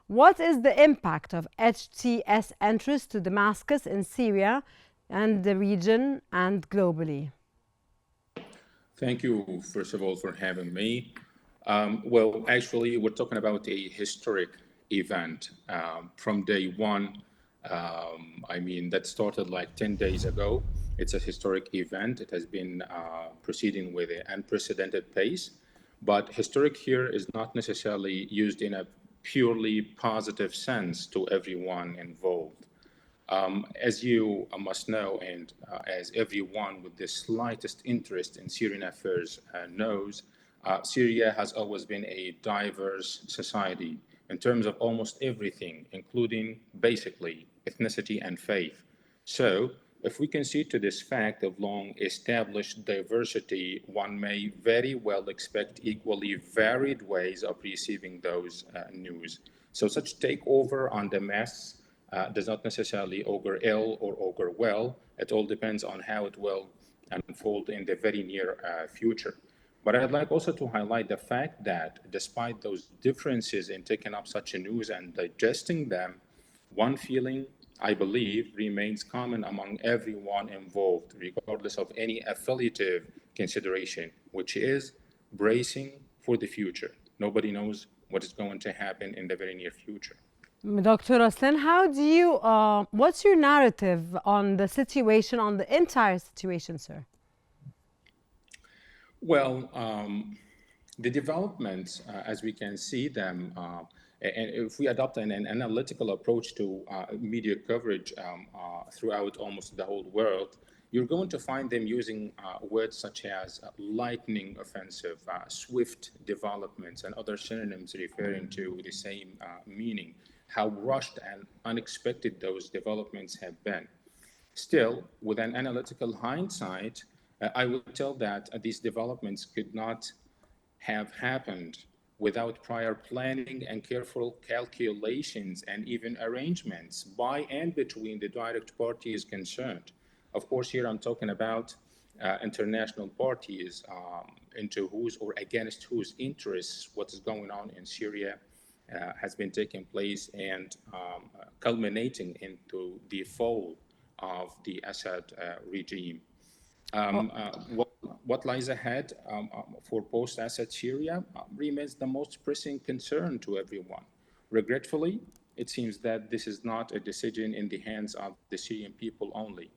What is the impact of HTS entries to Damascus in Syria and the region and globally? Thank you, first of all, for having me. Well, actually, we're talking about a historic event from day one. That started like 10 days ago. It's a historic event. It has been proceeding with an unprecedented pace. But historic here is not necessarily used in a purely positive sense to everyone involved. As you must know, and as everyone with the slightest interest in Syrian affairs knows, Syria has always been a diverse society in terms of almost everything, including basically ethnicity and faith. So, if we concede to this fact of long established diversity, one may very well expect equally varied ways of receiving those news. So, such takeover on the mass does not necessarily augur ill or augur well. It all depends on how it will unfold in the very near future. But I'd like also to highlight the fact that despite those differences in taking up such a news and digesting them, one feeling, I believe, remains common among everyone involved, regardless of any affiliative consideration, which is bracing for the future. Nobody knows what is going to happen in the very near future. Dr. Raslan, what's your narrative on the situation, on the entire situation, sir? Well, the developments, as we can see them, and if we adopt an analytical approach to media coverage throughout almost the whole world, you're going to find them using words such as lightning offensive, swift developments, and other synonyms referring to the same meaning, how rushed and unexpected those developments have been. Still, with an analytical hindsight, I would tell that these developments could not have happened without prior planning and careful calculations and even arrangements by and between the direct parties concerned. Of course, here I'm talking about international parties into whose or against whose interests what is going on in Syria has been taking place and culminating into the fall of the Assad regime. Oh, What lies ahead for post-Assad Syria remains the most pressing concern to everyone. Regretfully, it seems that this is not a decision in the hands of the Syrian people only.